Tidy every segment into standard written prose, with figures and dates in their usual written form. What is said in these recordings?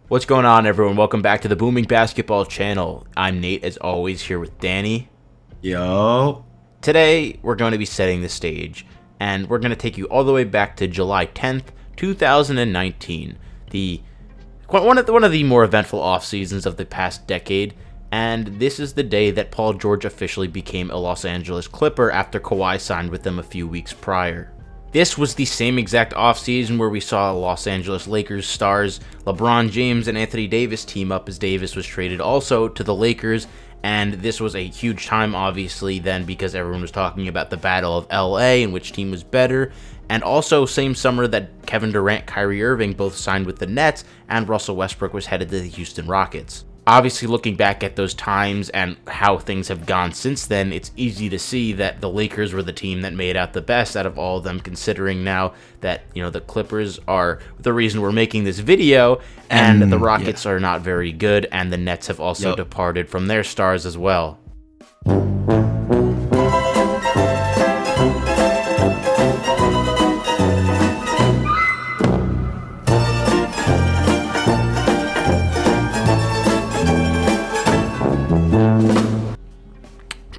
What's going on, everyone? Welcome back to the Booming Basketball channel. I'm Nate, as always, here with Danny. Yo. Today, we're going to be setting the stage, and we're going to take you all the way back to July 10th, 2019, one of the more eventful off seasons of the past decade. And this is the day that Paul George officially became a Los Angeles Clipper after Kawhi signed with them a few weeks prior. This was the same exact offseason where we saw Los Angeles Lakers stars LeBron James and Anthony Davis team up, as Davis was traded also to the Lakers. And this was a huge time, obviously, then, because everyone was talking about the Battle of LA and which team was better. And also, same summer that Kevin Durant, Kyrie Irving both signed with the Nets, and Russell Westbrook was headed to the Houston Rockets. Obviously, looking back at those times and how things have gone since then, it's easy to see that the Lakers were the team that made out the best out of all of them, considering now that, the Clippers are the reason we're making this video, and the Rockets are not very good, and the Nets have also departed from their stars as well.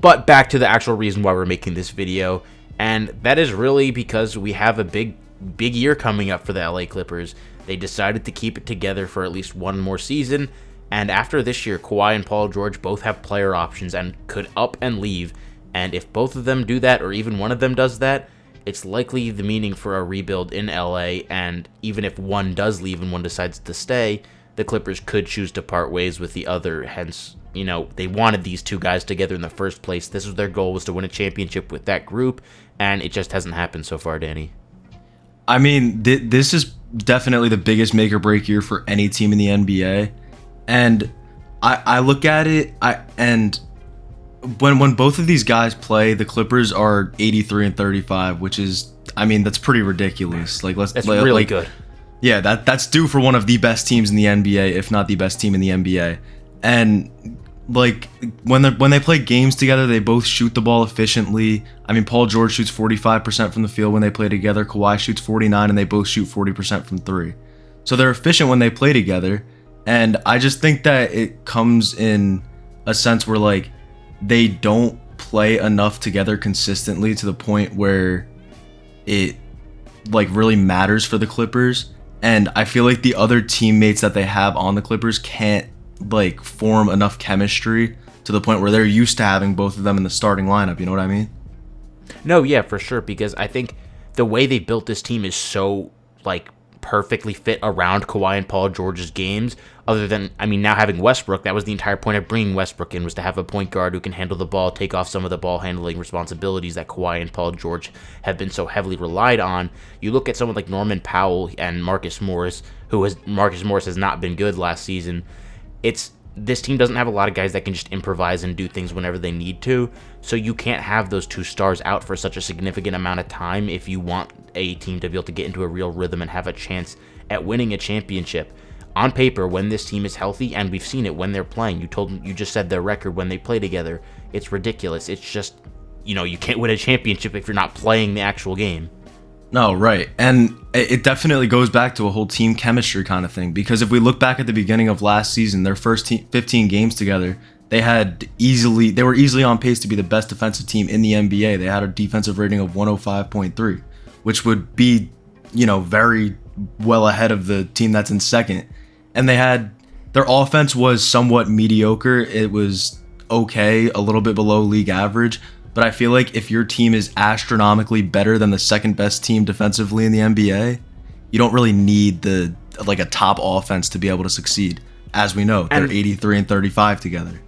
But back to the actual reason why we're making this video, and that is really because we have a big year coming up for the LA Clippers. They decided to keep it together for at least one more season, and after this year, Kawhi and Paul George both have player options and could up and leave, and if both of them do that, or even one of them does that, it's likely the meaning for a rebuild in LA, and even if one does leave and one decides to stay, the Clippers could choose to part ways with the other, hence, they wanted these two guys together in the first place. This was their goal, was to win a championship with that group, and it just hasn't happened so far, Danny. I mean, this is definitely the biggest make or break year for any team in the NBA. And I look at it, and when both of these guys play, the Clippers are 83-35, which is, that's pretty ridiculous. That's really good. Yeah, that's due for one of the best teams in the NBA, if not the best team in the NBA. And when they play games together, they both shoot the ball efficiently. Paul George shoots 45% from the field when they play together. Kawhi shoots 49%, and they both shoot 40% from three. So they're efficient when they play together. And I just think that it comes in a sense where they don't play enough together consistently to the point where it really matters for the Clippers. And I feel like the other teammates that they have on the Clippers can't form enough chemistry to the point where they're used to having both of them in the starting lineup. You know what I mean? No, yeah, for sure, because I think the way they built this team is so perfectly fit around Kawhi and Paul George's games. Other than, now having Westbrook, that was the entire point of bringing Westbrook in, was to have a point guard who can handle the ball, take off some of the ball handling responsibilities that Kawhi and Paul George have been so heavily relied on. You look at someone like Norman Powell and Marcus Morris, Marcus Morris has not been good last season. This team doesn't have a lot of guys that can just improvise and do things whenever they need to, so you can't have those two stars out for such a significant amount of time if you want a team to be able to get into a real rhythm and have a chance at winning a championship. On paper, when this team is healthy, and we've seen it when they're playing, you just said their record when they play together, it's ridiculous. It's just, you can't win a championship if you're not playing the actual game. No, right. And it definitely goes back to a whole team chemistry kind of thing, because if we look back at the beginning of last season, their first 15 games together, they were easily on pace to be the best defensive team in the NBA. They had a defensive rating of 105.3, which would be, very well ahead of the team that's in second. And their offense was somewhat mediocre. It was okay, a little bit below league average. But I feel like if your team is astronomically better than the second best team defensively in the NBA, you don't really need a top offense to be able to succeed. As we know, they're 83-35 together.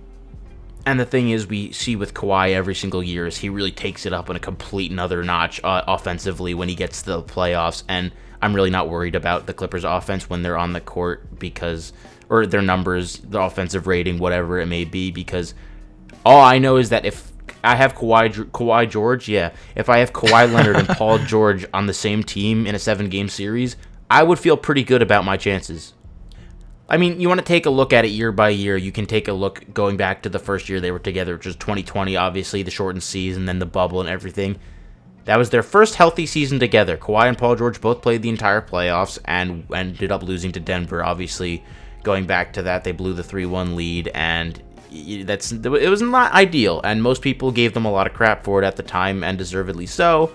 And the thing is, we see with Kawhi every single year is he really takes it up on a complete another notch offensively when he gets to the playoffs. And I'm really not worried about the Clippers offense when they're on the court or their numbers, the offensive rating, whatever it may be, because all I know is that if I have Kawhi George, if I have Kawhi Leonard and Paul George on the same team in a 7-game series, I would feel pretty good about my chances. You want to take a look at it year by year. You can take a look going back to the first year they were together, which was 2020, obviously, the shortened season, then the bubble and everything. That was their first healthy season together. Kawhi and Paul George both played the entire playoffs and ended up losing to Denver, obviously going back to that, they blew the 3-1 lead, and it was not ideal, and most people gave them a lot of crap for it at the time, and deservedly so.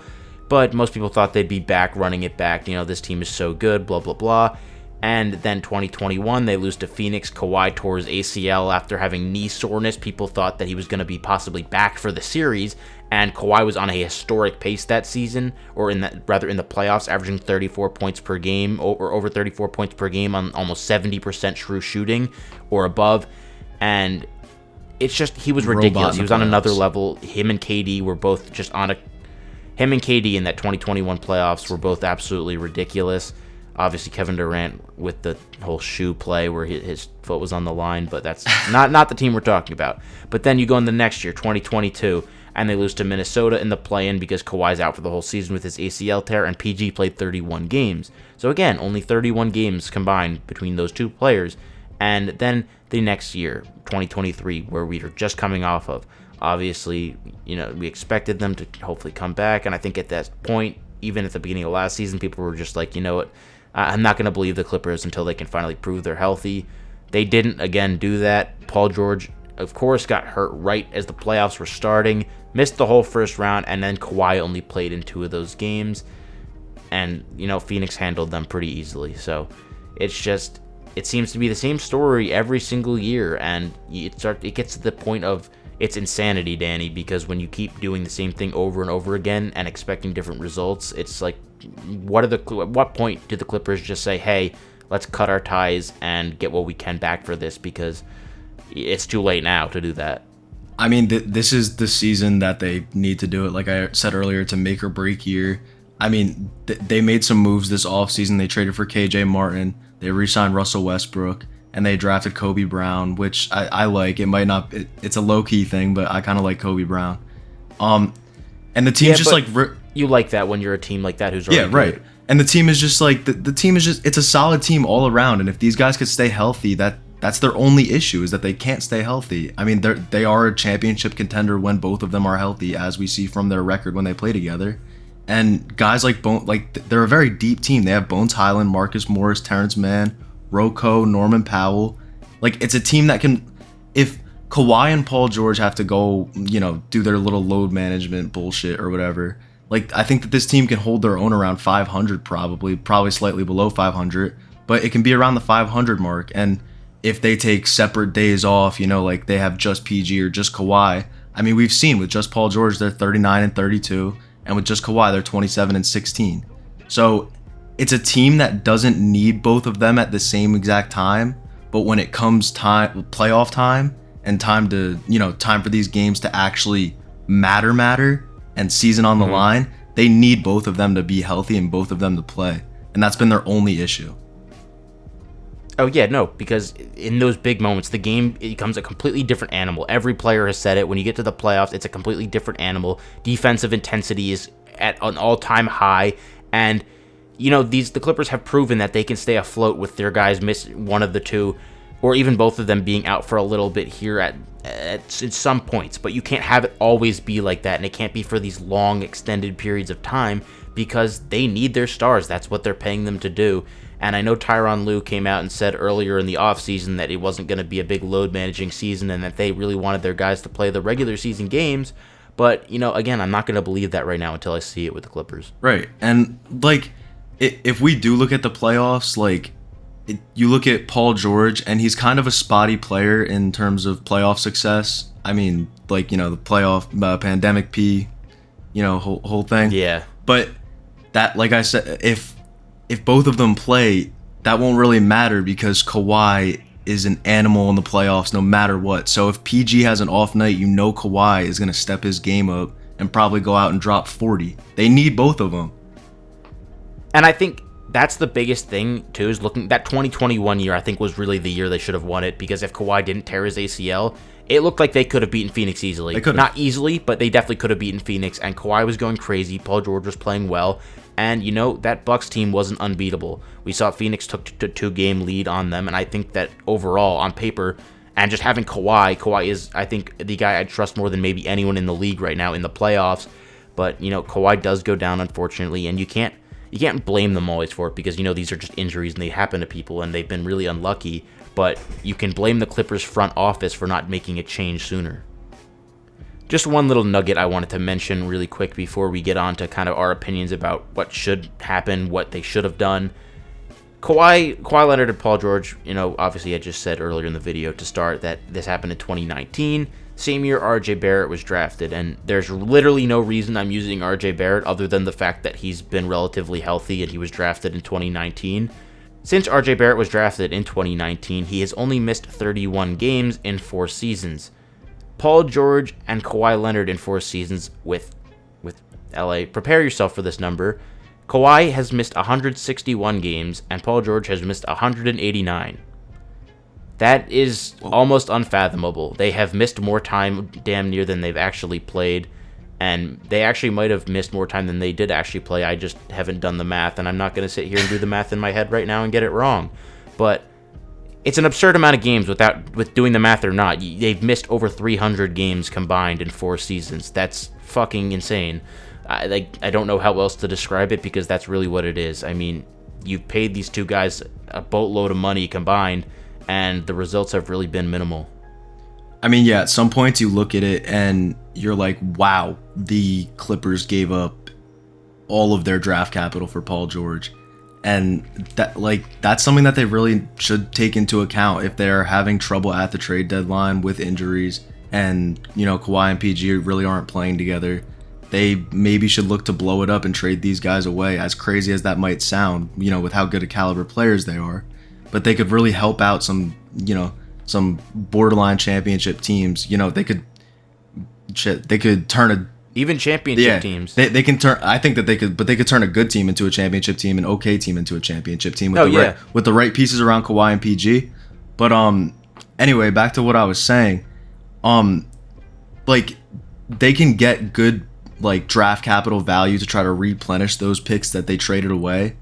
But most people thought they'd be back, running it back. This team is so good, blah, blah, blah. And then 2021, they lose to Phoenix. Kawhi tore his ACL after having knee soreness. People thought that he was going to be possibly back for the series. And Kawhi was on a historic pace that season, or in the playoffs, averaging 34 points per game, or over 34 points per game on almost 70% true shooting or above. And it's just, he was ridiculous. He was on another level. Him and KD in that 2021 playoffs were both absolutely ridiculous. Obviously, Kevin Durant with the whole shoe play where his foot was on the line, but that's not the team we're talking about. But then you go in the next year, 2022, and they lose to Minnesota in the play-in because Kawhi's out for the whole season with his ACL tear, and PG played 31 games. So again, only 31 games combined between those two players. And then the next year, 2023, where we are just coming off of, obviously, we expected them to hopefully come back, and I think at that point, even at the beginning of last season, people were just like, you know what, I'm not going to believe the Clippers until they can finally prove they're healthy. They didn't, again, do that. Paul George, of course, got hurt right as the playoffs were starting, missed the whole first round, and then Kawhi only played in 2 of those games. And, Phoenix handled them pretty easily. So it's just, it seems to be the same story every single year, and it gets to the point of, it's insanity, Danny, because when you keep doing the same thing over and over again and expecting different results, it's like, at what point do the Clippers just say, hey, let's cut our ties and get what we can back for this, because it's too late now to do that. I mean, this is the season that they need to do it. Like I said earlier, it's a make or break year. I mean, they made some moves this offseason. They traded for KJ Martin. They re-signed Russell Westbrook. And they drafted Kobe Brown, which I like. It might not. It's a low-key thing, but I kind of like Kobe Brown. And the team's just like... You like that when you're a team like that who's already right. good. And the team is just like... The team is just... It's a solid team all around. And if these guys could stay healthy, that's their only issue, is that they can't stay healthy. I mean, they are a championship contender when both of them are healthy, as we see from their record when they play together. And guys like they're a very deep team. They have Bones Highland, Marcus Morris, Terrence Mann, Rocco, Norman Powell. Like, it's a team that can, if Kawhi and Paul George have to go, do their little load management bullshit or whatever, like, I think that this team can hold their own around 500 probably slightly below 500, but it can be around the 500 mark. And if they take separate days off, like they have just PG or just Kawhi, I mean, we've seen with just Paul George, they're 39 and 32, and with just Kawhi, they're 27 and 16. So it's a team that doesn't need both of them at the same exact time, but when it comes playoff time, and time for these games to actually matter, and season on the line, they need both of them to be healthy and both of them to play. And that's been their only issue. Oh, yeah, no, because in those big moments, the game becomes a completely different animal. Every player has said it. When you get to the playoffs, it's a completely different animal. Defensive intensity is at an all-time high, and the Clippers have proven that they can stay afloat with their guys miss one of the two, or even both of them being out for a little bit here at some points. But you can't have it always be like that, and it can't be for these long, extended periods of time, because they need their stars. That's what they're paying them to do. And I know Tyronn Lue came out and said earlier in the offseason that it wasn't going to be a big load managing season, and that they really wanted their guys to play the regular season games. But, again, I'm not going to believe that right now until I see it with the Clippers. Right. And, if we do look at the playoffs, you look at Paul George, and he's kind of a spotty player in terms of playoff success. I mean, the playoff pandemic P, whole thing. Yeah. But that, like I said, if both of them play, that won't really matter, because Kawhi is an animal in the playoffs no matter what. So if PG has an off night, Kawhi is going to step his game up and probably go out and drop 40. They need both of them. And I think that's the biggest thing, too, is looking... That 2021 year, I think, was really the year they should have won it, because if Kawhi didn't tear his ACL, it looked like they could have beaten Phoenix easily. They could have. Not easily, but they definitely could have beaten Phoenix, and Kawhi was going crazy. Paul George was playing well, and, that Bucks team wasn't unbeatable. We saw Phoenix took a 2-game lead on them, and I think that overall, on paper, and just having Kawhi is, I think, the guy I trust more than maybe anyone in the league right now in the playoffs. But, Kawhi does go down, unfortunately, and you can't blame them always for it, because, these are just injuries and they happen to people and they've been really unlucky. but you can blame the Clippers front office for not making a change sooner. Just one little nugget I wanted to mention really quick before we get on to kind of our opinions about what should happen, what they should have done. Kawhi Leonard and Paul George, obviously I just said earlier in the video to start that this happened in 2019, same year RJ Barrett was drafted, and there's literally no reason I'm using RJ Barrett other than the fact that he's been relatively healthy and he was drafted in 2019. Since RJ Barrett was drafted in 2019, he has only missed 31 games in 4 seasons. Paul George and Kawhi Leonard in 4 seasons with LA. Prepare yourself for this number. Kawhi has missed 161 games, and Paul George has missed 189. That is almost unfathomable. They have missed more time damn near than they've actually played, and they actually might have missed more time than they did actually play. I just haven't done the math, and I'm not going to sit here and do the math in my head right now and get it wrong. But it's an absurd amount of games with doing the math or not. They've missed over 300 games combined in 4 seasons. That's fucking insane. I don't know how else to describe it because that's really what it is. I mean, you've paid these two guys a boatload of money combined, and the results have really been minimal. I mean, yeah, at some points you look at it and you're like, wow, the Clippers gave up all of their draft capital for Paul George. And that's something that they really should take into account if they're having trouble at the trade deadline with injuries and, Kawhi and PG really aren't playing together. They maybe should look to blow it up and trade these guys away, as crazy as that might sound, with how good a caliber players they are. But they could really help out some borderline championship teams. They could turn even championship teams. They can turn. I think that they could turn a good team into a championship team, an okay team into a championship team with the right pieces around Kawhi and PG. But anyway, back to what I was saying. They can get good draft capital value to try to replenish those picks that they traded away,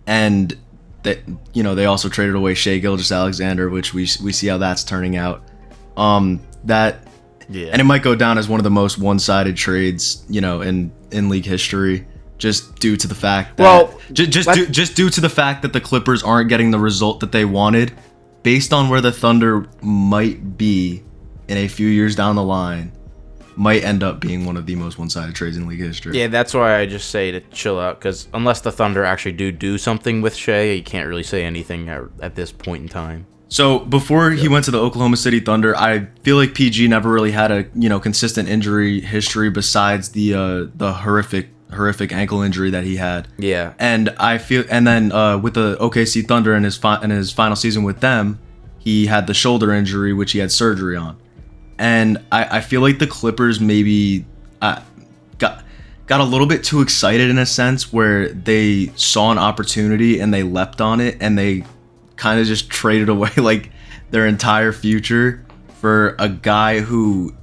and that they also traded away Shai Gilgeous-Alexander, which we see how that's turning out. And it might go down as one of the most one-sided trades in league history, just due to the fact that just due to the fact that the Clippers aren't getting the result that they wanted, based on where the Thunder might be in a few years down the line. Might end up being one of the most one-sided trades in league history. Yeah, that's why I just say to chill out, because unless the Thunder actually do something with Shai, you can't really say anything at this point in time. So before he went to the Oklahoma City Thunder, I feel like PG never really had a consistent injury history besides the horrific ankle injury that he had. Yeah, and then with the OKC Thunder in his final season with them, he had the shoulder injury which he had surgery on. And I feel like the Clippers maybe got a little bit too excited in a sense where they saw an opportunity and they leapt on it and they kind of just traded away their entire future for a guy who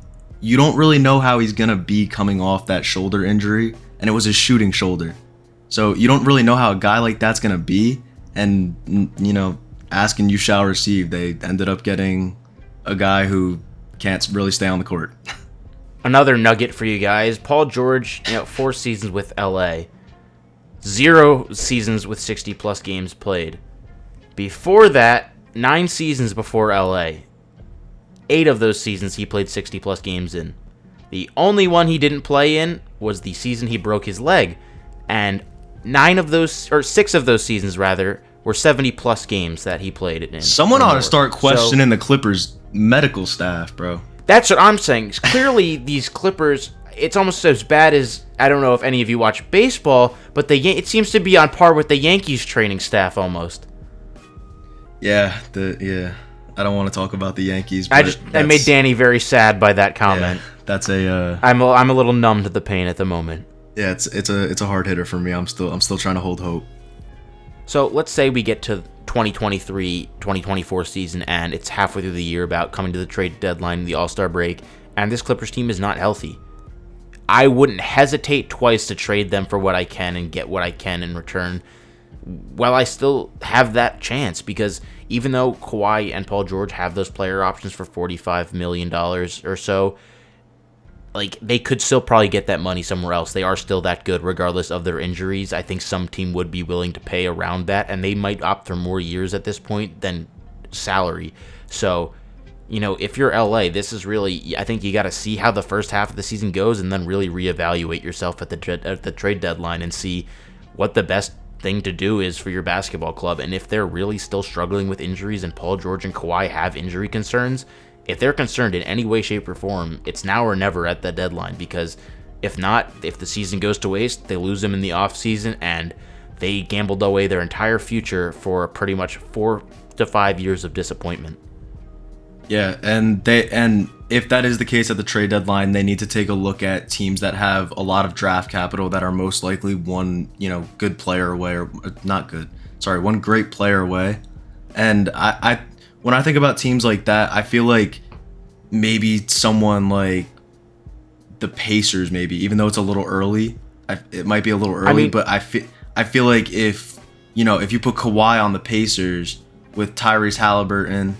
you don't really know how he's going to be coming off that shoulder injury, and it was his shooting shoulder. So you don't really know how a guy like that's going to be, and ask and you shall receive. They ended up getting a guy who can't really stay on the court. Another nugget for you guys. Paul George, 4 seasons with LA. 0 seasons with 60-plus games played. Before that, 9 seasons before LA. 8 of those seasons he played 60-plus games in. The only one he didn't play in was the season he broke his leg. And 6 of those seasons, rather, were 70-plus games that he played in. Someone ought to start questioning the Clippers' medical staff, bro. That's what I'm saying. Clearly, these Clippers, it's almost as bad as, I don't know if any of you watch baseball, but it seems to be on par with the Yankees training staff almost. Yeah, I don't want to talk about the Yankees. But I made Danny very sad by that comment. Yeah, that's a. I'm a little numb to the pain at the moment. Yeah, it's a hard hitter for me. I'm still trying to hold hope. So let's say we get to 2023-2024 season, and it's halfway through the year, about coming to the trade deadline, the All-Star break, and this Clippers team is not healthy. I wouldn't hesitate twice to trade them for what I can and get what I can in return, while I still have that chance, because even though Kawhi and Paul George have those player options for $45 million or so, they could still probably get that money somewhere else. They are still that good regardless of their injuries. I think some team would be willing to pay around that, and they might opt for more years at this point than salary. So, if you're LA, this is really, I think you got to see how the first half of the season goes and then really reevaluate yourself at the trade deadline and see what the best thing to do is for your basketball club. And if they're really still struggling with injuries and Paul George and Kawhi have injury concerns, if they're concerned in any way, shape, or form, it's now or never at the deadline, because if not, if the season goes to waste, they lose them in the offseason and they gambled away their entire future for pretty much 4 to 5 years of disappointment. Yeah, and if that is the case at the trade deadline, they need to take a look at teams that have a lot of draft capital that are most likely one, good player away, or not good. Sorry, one great player away. And I when I think about teams like that, I feel like maybe someone like the Pacers, maybe, even though it's a little early. It might be a little early, but I feel like if you put Kawhi on the Pacers with Tyrese Halliburton,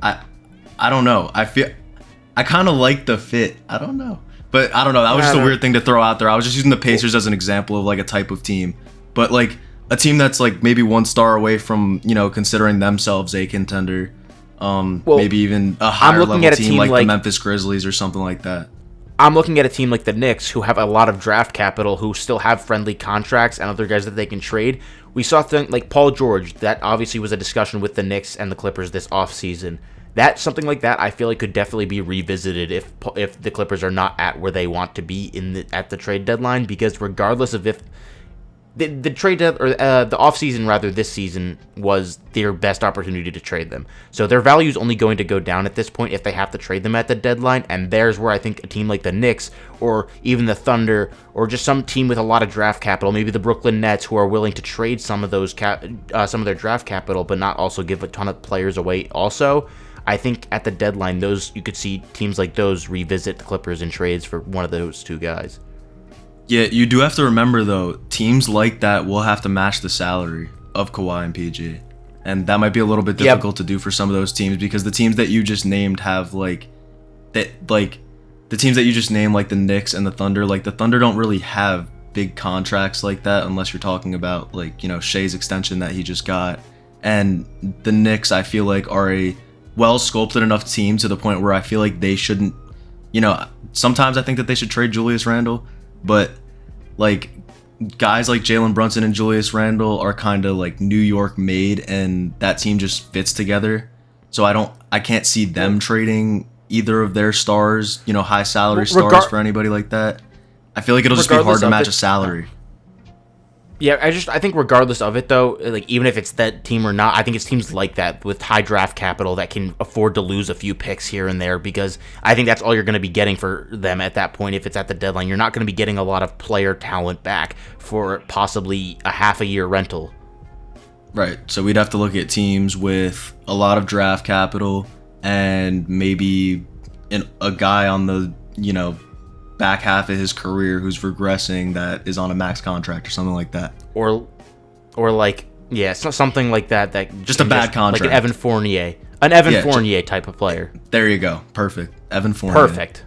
I don't know. I kind of like the fit. I don't know. But I don't know. That was just a weird thing to throw out there. I was just using the Pacers as an example of like a type of team. But like a team that's like maybe 1 star away from, considering themselves a contender. Maybe even a higher level team like the Memphis Grizzlies or something like that. I'm looking at a team like the Knicks, who have a lot of draft capital, who still have friendly contracts and other guys that they can trade. We saw things like Paul George. That obviously was a discussion with the Knicks and the Clippers this offseason. Something like that, I feel like could definitely be revisited if the Clippers are not at where they want to be at the trade deadline, because regardless of if the trade or the offseason rather this season was their best opportunity to trade them, so their value is only going to go down at this point if they have to trade them at the deadline. And there's where I think a team like the Knicks or even the Thunder or just some team with a lot of draft capital, maybe the Brooklyn Nets, who are willing to trade some of their draft capital but not also give a ton of players away also. I think at the deadline, you could see teams like those revisit the Clippers in trades for one of those two guys. Yeah, you do have to remember, though, teams like that will have to match the salary of Kawhi and PG. And that might be a little bit difficult to do for some of those teams, because the teams that you just named have, the teams that you just named, like the Knicks and the Thunder don't really have big contracts like that, unless you're talking about, Shea's extension that he just got. And the Knicks, I feel like, are a well-sculpted enough team to the point where I feel like they shouldn't, sometimes I think that they should trade Julius Randle, but guys like Jalen Brunson and Julius Randle are kind of like New York made, and that team just fits together. So I can't see them trading either of their stars, high salary stars for anybody like that. I feel like it'll just be hard to match a salary. Yeah, I think regardless of it, though, even if it's that team or not, I think it's teams like that with high draft capital that can afford to lose a few picks here and there, because I think that's all you're going to be getting for them at that point if it's at the deadline. You're not going to be getting a lot of player talent back for possibly a half a year rental. Right, so we'd have to look at teams with a lot of draft capital and maybe a guy on the, back half of his career who's regressing that is on a max contract or something like that. Or something like that. Just a bad contract. Like an Evan Fournier. An Evan Fournier type of player. There you go. Perfect. Evan Fournier. Perfect.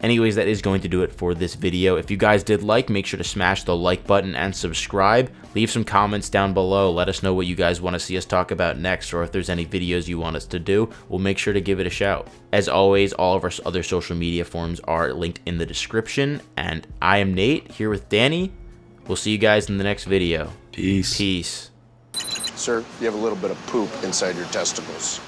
Anyways, that is going to do it for this video. If you guys did make sure to smash the like button and subscribe. Leave some comments down below. Let us know what you guys want to see us talk about next, or if there's any videos you want us to do, we'll make sure to give it a shout. As always, all of our other social media forms are linked in the description. And I am Nate, here with Danny. We'll see you guys in the next video. Peace. Peace. Sir, you have a little bit of poop inside your testicles.